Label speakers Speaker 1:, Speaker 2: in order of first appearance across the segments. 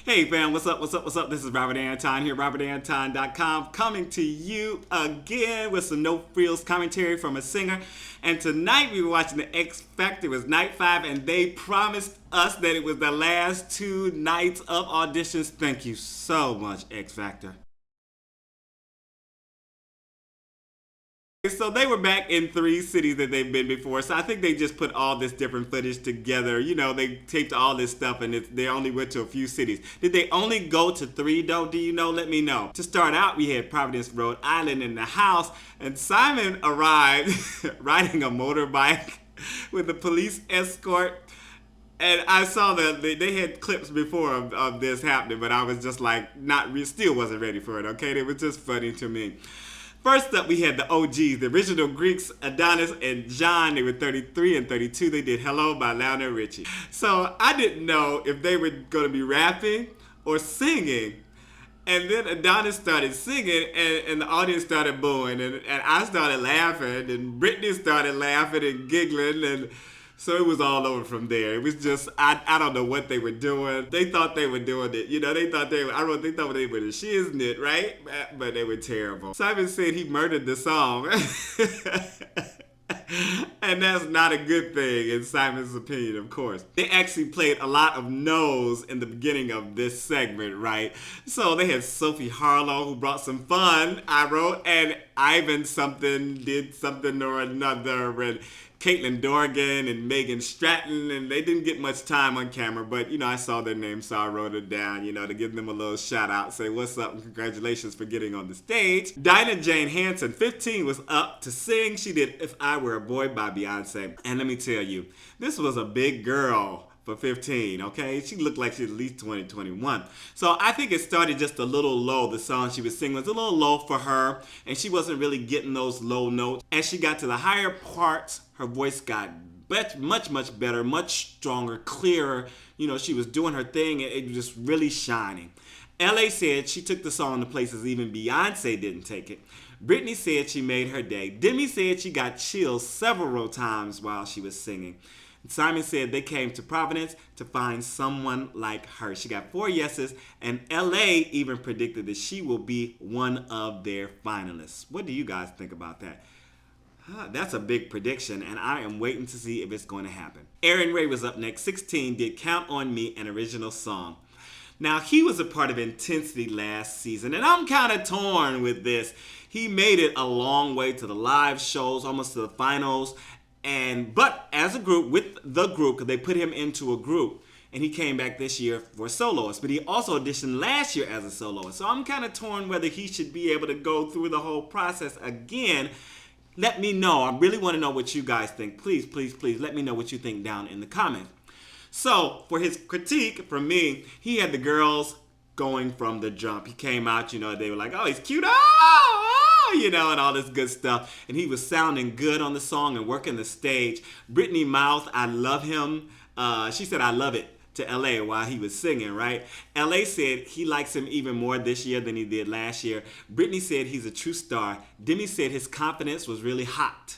Speaker 1: Hey fam, what's up, what's up, what's up? This is Robert Anton here, robertanton.com, coming to you again with some no frills commentary from a singer. And tonight we were watching the X Factor. It was night 5 and they promised us that it was the last 2 nights of auditions. Thank you so much, X Factor. So they were back in 3 cities that they've been before. So I think they just put all this different footage together. You know, they taped all this stuff and they only went to a few cities. Did they only go to 3 though? Do you know? Let me know. To start out, we had Providence, Rhode Island in the house. And Simon arrived riding a motorbike with a police escort. And I saw that they had clips before of this happening, but I was just like, still wasn't ready for it, okay? It was just funny to me. First up, we had the OGs, the original Greeks, Adonis and John. They were 33 and 32. They did Hello by Lionel and Richie. So I didn't know if they were going to be rapping or singing. And then Adonis started singing and the audience started booing. And I started laughing and Brittany started laughing and giggling. And so it was all over from there. It was just, I don't know what they were doing. They thought they were doing it. You know, they thought they were the shiznit, it, right? But they were terrible. Simon said he murdered the song. And that's not a good thing in Simon's opinion, of course. They actually played a lot of no's in the beginning of this segment, right? So they had Sophia Harlow, who brought some fun, I wrote, and Ivan did something or another, and Caitlin Dorgan and Megan Stratton, and they didn't get much time on camera, but, you know, I saw their names, so I wrote it down, you know, to give them a little shout out, say what's up and congratulations for getting on the stage. Dinah Jane Hansen, 15, was up to sing. She did If I Were a Boy by Beyonce. And let me tell you, this was a big girl for 15, okay? She looked like she was at least 20, 21. So I think it started just a little low. The song she was singing was a little low for her, and she wasn't really getting those low notes. As she got to the higher parts, her voice got much better, much stronger, clearer. You know, she was doing her thing, and it was just really shining. LA said she took the song to places even Beyonce didn't take it. Brittany said she made her day. Demi said she got chills several times while she was singing. Simon said they came to Providence to find someone like her. She got 4 yeses, and LA even predicted that she will be one of their finalists. What do you guys think about that? That's a big prediction, and I am waiting to see if it's going to happen. Arin Ray was up next. 16, did Count on Me, an original song. Now, he was a part of Intensity last season, and I'm kind of torn with this. He made it a long way to the live shows, almost to the finals. But as a group, with the group, because they put him into a group, and he came back this year for a soloist. But he also auditioned last year as a soloist. So I'm kind of torn whether he should be able to go through the whole process again. Let me know. I really want to know what you guys think. Please, please, please let me know what you think down in the comments. So for his critique from me, he had the girls going from the jump. He came out, you know, they were like, oh, he's cute. Oh, you know, and all this good stuff. And he was sounding good on the song and working the stage. Brittany Mouth, I love him. She said, I love it to LA while he was singing, right? LA said he likes him even more this year than he did last year. Brittany said he's a true star. Demi said his confidence was really hot.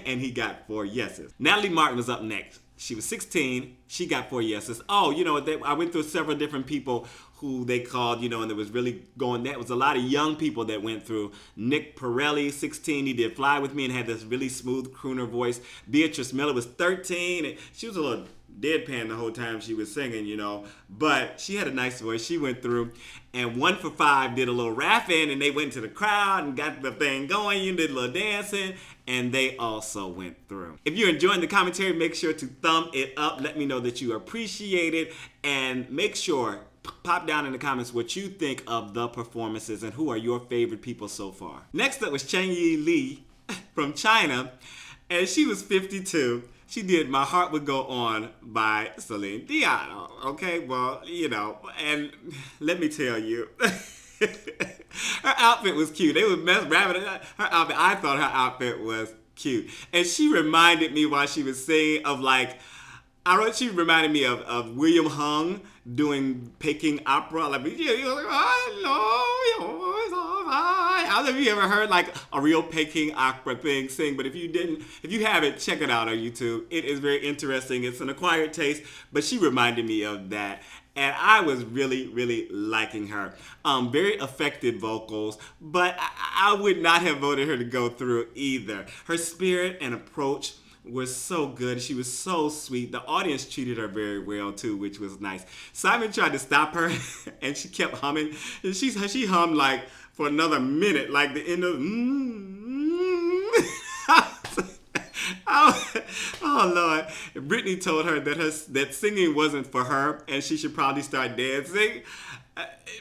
Speaker 1: And he got 4 yeses. Natalie Martin was up next. She was 16. She got 4 yeses. Oh, you know, I went through several different people who they called, you know, and there was really going, that was a lot of young people that went through. Nick Perrelli, 16, he did Fly With Me and had this really smooth crooner voice. Beatrice Miller was 13, and she was a little deadpan the whole time she was singing, you know, but she had a nice voice. She went through, and 1 for 5 did a little rapping, and they went to the crowd and got the thing going. You did a little dancing, and they also went through. If you're enjoying the commentary, make sure to thumb it up. Let me know that you appreciate it, and make sure pop down in the comments what you think of the performances and who are your favorite people so far. Next up was Cheni Lee from China, and she was 52. She did My Heart Would Go On by Celine. Dion, okay? Well, you know, and let me tell you, her outfit was cute. They were rapping her outfit. I thought her outfit was cute. And she reminded me while she was singing of like, she reminded me of William Hung doing Peking opera. Like, I know your voice. I don't know if you ever heard like a real Peking opera thing sing, but if you haven't, check it out on YouTube. It is very interesting. It's an acquired taste, but she reminded me of that. And I was really, really liking her. Very affected vocals, but I would not have voted her to go through either. Her spirit and approach was so good. She was so sweet. The audience treated her very well too, which was nice. Simon tried to stop her, and she kept humming. And she hummed like for another minute, like the end of. Oh Lord! Brittany told her that singing wasn't for her, and she should probably start dancing.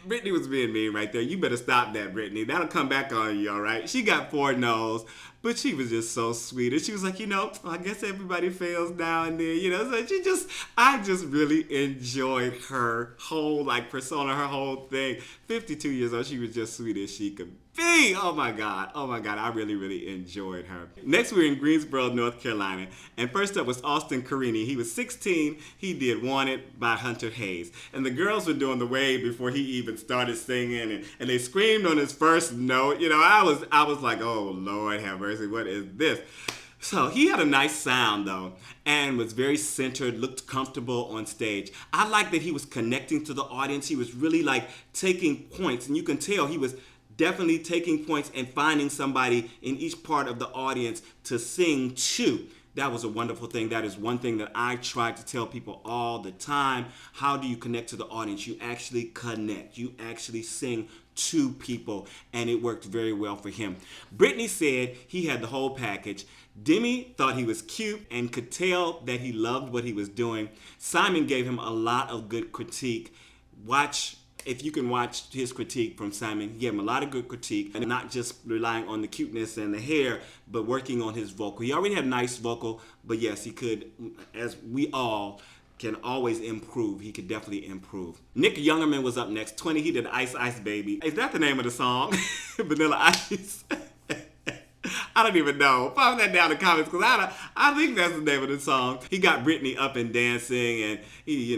Speaker 1: Brittany was being mean right there. You better stop that, Brittany. That'll come back on you, all right? She got 4 no's, but she was just so sweet. And she was like, I guess everybody fails now and then, So I just really enjoyed her whole, persona, her whole thing. 52 years old, she was just sweet as she could be. Oh my God. I really, really enjoyed her. Next, we're in Greensboro, North Carolina. And first up was Austin Corini. He was 16. He did Wanted by Hunter Hayes. And the girls were doing the wave before he even started singing. And they screamed on his first note. I was like, oh Lord have mercy, what is this? So he had a nice sound though, and was very centered, looked comfortable on stage. I liked that he was connecting to the audience. He was really taking points, and you can tell he was definitely taking points and finding somebody in each part of the audience to sing to. That was a wonderful thing. That is one thing that I try to tell people all the time. How do you connect to the audience? You actually connect. You actually sing to people, and it worked very well for him. Brittany said he had the whole package. Demi thought he was cute and could tell that he loved what he was doing. Simon gave him a lot of good critique. If you can watch his critique from Simon, he gave him a lot of good critique, and not just relying on the cuteness and the hair, but working on his vocal. He already had a nice vocal, but yes, he could, as we all can always improve. He could definitely improve. Nick Youngerman was up next. 20, he did Ice Ice Baby. Is that the name of the song? Vanilla Ice. I don't even know. Pop that down in the comments, because I think that's the name of the song. He got Brittany up and dancing, and he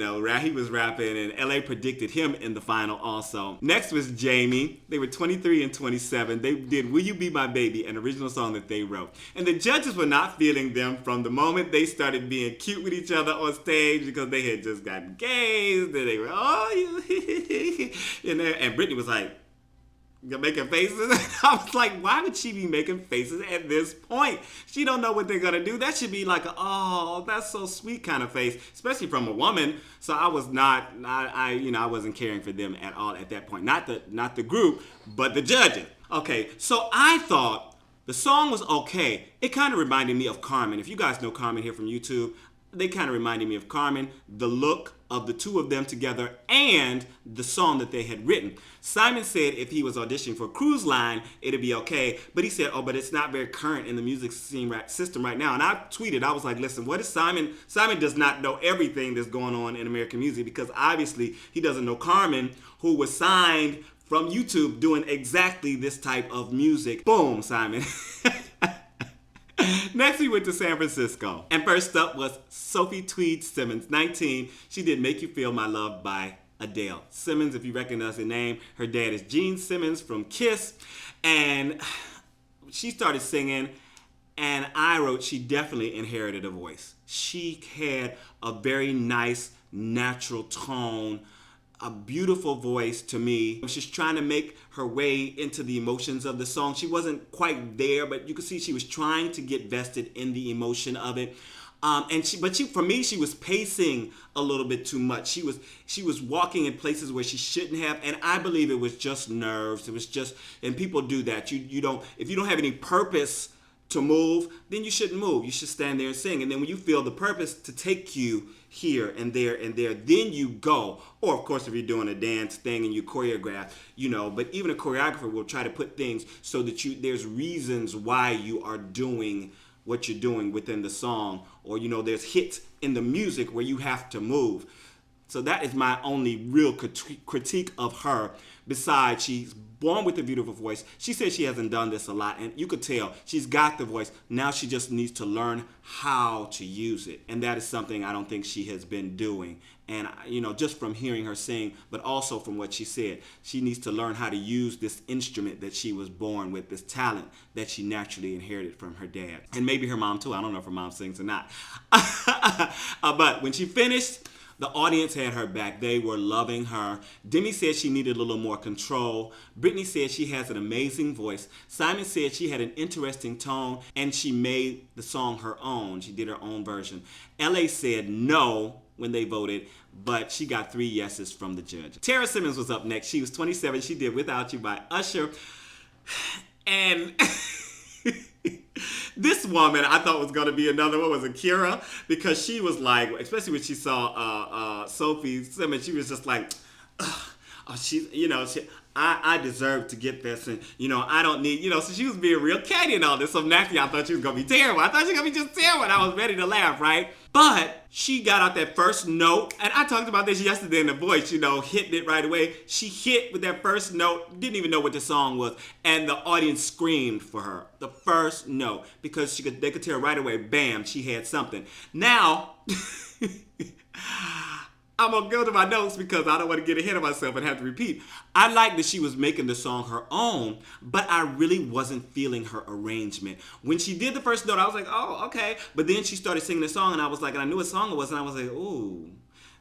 Speaker 1: was rapping, and LA predicted him in the final also. Next was Jaime. They were 23 and 27. They did Will You Be My Baby, an original song that they wrote. And the judges were not feeling them from the moment they started being cute with each other on stage, because they had just gotten engaged, and they were, and Brittany was like, making faces. I was like, why would she be making faces at this point? She don't know what they're gonna do. That should be like oh, that's so sweet kind of face, especially from a woman. So I was not, I wasn't caring for them at all at that point. Not the group, but the judges. Okay, so I thought the song was okay. It kind of reminded me of Carmen. If you guys know Carmen here from YouTube, they kind of reminded me of Carmen, the look of the two of them together, and the song that they had written. Simon said if he was auditioning for Cruise Line, it'd be okay. But he said, but it's not very current in the music system right now. And I tweeted, I was like, listen, what is Simon? Simon does not know everything that's going on in American music, because obviously he doesn't know Carmen, who was signed from YouTube doing exactly this type of music. Boom, Simon. Next, we went to San Francisco. And first up was Sophie Tweed Simmons, 19. She did Make You Feel My Love by Adele. Simmons, if you recognize the name, her dad is Gene Simmons from Kiss. And she started singing, and I wrote she definitely inherited a voice. She had a very nice, natural tone, a beautiful voice to me. She's trying to make her way into the emotions of the song. She wasn't quite there, but you could see she was trying to get vested in the emotion of it. For me, she was pacing a little bit too much. She was walking in places where she shouldn't have, and I believe it was just nerves. It was just, and people do that. If you don't have any purpose to move, then you shouldn't move. You should stand there and sing. And then when you feel the purpose to take you here and there and there, then you go. Or of course, if you're doing a dance thing and you choreograph, but even a choreographer will try to put things so that there's reasons why you are doing what you're doing within the song, or there's hits in the music where you have to move. So that is my only real critique of her. Besides, she's born with a beautiful voice. She says she hasn't done this a lot, and you could tell she's got the voice. Now she just needs to learn how to use it, and that is something I don't think she has been doing. And just from hearing her sing, but also from what she said, she needs to learn how to use this instrument that she was born with, this talent that she naturally inherited from her dad, and maybe her mom too. I don't know if her mom sings or not. But when she finished, The audience had her back. They were loving her. Demi said she needed a little more control. Brittany said she has an amazing voice. Simon said she had an interesting tone and she made the song her own. She did her own version. LA said no when they voted, but she got 3 yeses from the judge. Tara Simmons was up next. She was 27. She did Without You by Usher. And this woman I thought was going to be another one was Akira, because she was like, especially when she saw Sophie Simmons, she was just like, she's, you know, I deserve to get this, and you know, I don't need, you know, so she was being real catty and all this. So naturally I thought she was going to be terrible. I thought she was going to be just terrible, and I was ready to laugh, right? But she got out that first note, and I talked about this yesterday in The Voice, you know, hitting it right away. She hit with that first note, didn't even know what the song was, and the audience screamed for her. The first note, because they could tell right away, bam, she had something. Now, I'm going to go to my notes because I don't want to get ahead of myself and have to repeat. I like that she was making the song her own, but I really wasn't feeling her arrangement. When she did the first note, I was like, oh, okay. But then she started singing the song, and I was like, and I knew what song it was, and I was like, ooh.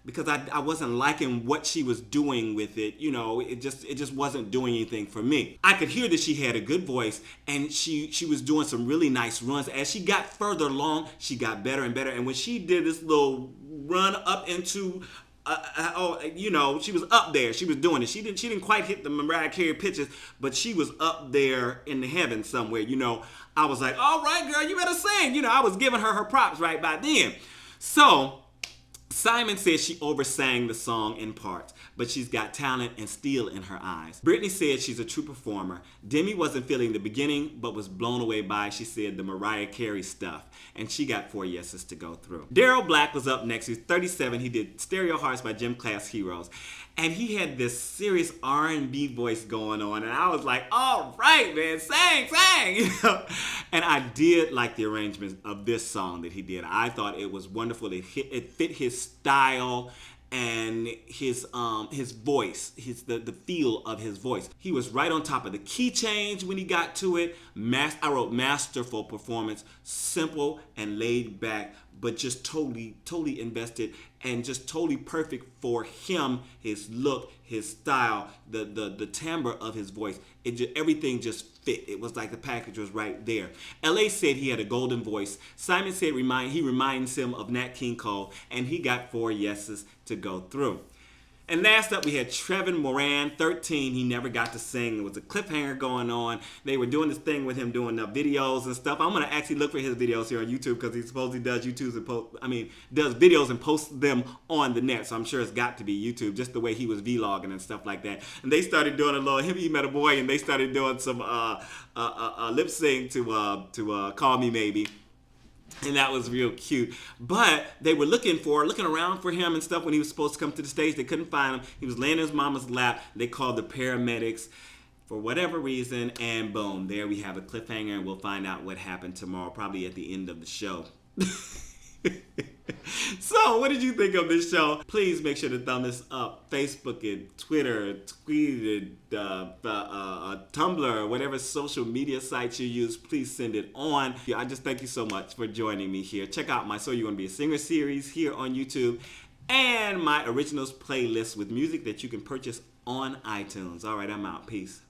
Speaker 1: Because I wasn't liking what she was doing with it. You know, it just wasn't doing anything for me. I could hear that she had a good voice, and she was doing some really nice runs. As she got further along, she got better and better. And when she did this little run up into you know, she was up there. She was doing it. She didn't quite hit the Mariah Carey pitches, but she was up there in the heavens somewhere. You know, I was like, all right, girl, you better sing. You know, I was giving her props right by then. So Simon said she oversang the song in parts, but she's got talent and steel in her eyes. Brittany said she's a true performer. Demi wasn't feeling the beginning, but was blown away by, she said, the Mariah Carey stuff. And she got 4 yeses to go through. Daryl Black was up next. He's 37. He did Stereo Hearts by Gym Class Heroes. And he had this serious R&B voice going on. And I was like, all right, man, sing. You know? And I did like the arrangement of this song that he did. I thought it was wonderful. It fit his style and his voice, the feel of his voice. He was right on top of the key change when he got to it. I wrote masterful performance, simple and laid back, but just totally invested and just totally perfect for him, his look, his style, the timbre of his voice. Everything just fit. It was like the package was right there. LA said he had a golden voice. Simon said he reminds him of Nat King Cole, and he got 4 yeses to go through. And last up, we had Trevin Moran, 13. He never got to sing. There was a cliffhanger going on. They were doing this thing with him doing videos and stuff. I'm going to actually look for his videos here on YouTube because he supposedly does does videos and posts them on the net. So I'm sure it's got to be YouTube, just the way he was vlogging and stuff like that. And they started doing a little, he met a boy, and they started doing some lip sync to Call Me Maybe. And that was real cute. But they were looking around for him and stuff when he was supposed to come to the stage. They couldn't find him. He was laying in his mama's lap. They called the paramedics for whatever reason. And boom, there we have a cliffhanger. And we'll find out what happened tomorrow, probably at the end of the show. So, what did you think of this show? Please make sure to thumb this up. Facebook and Twitter, tweet it, Tumblr, whatever social media sites you use, please send it on. I just thank you so much for joining me here. Check out my So You Want to Be a Singer series here on YouTube and my originals playlist with music that you can purchase on iTunes. All right, I'm out. Peace.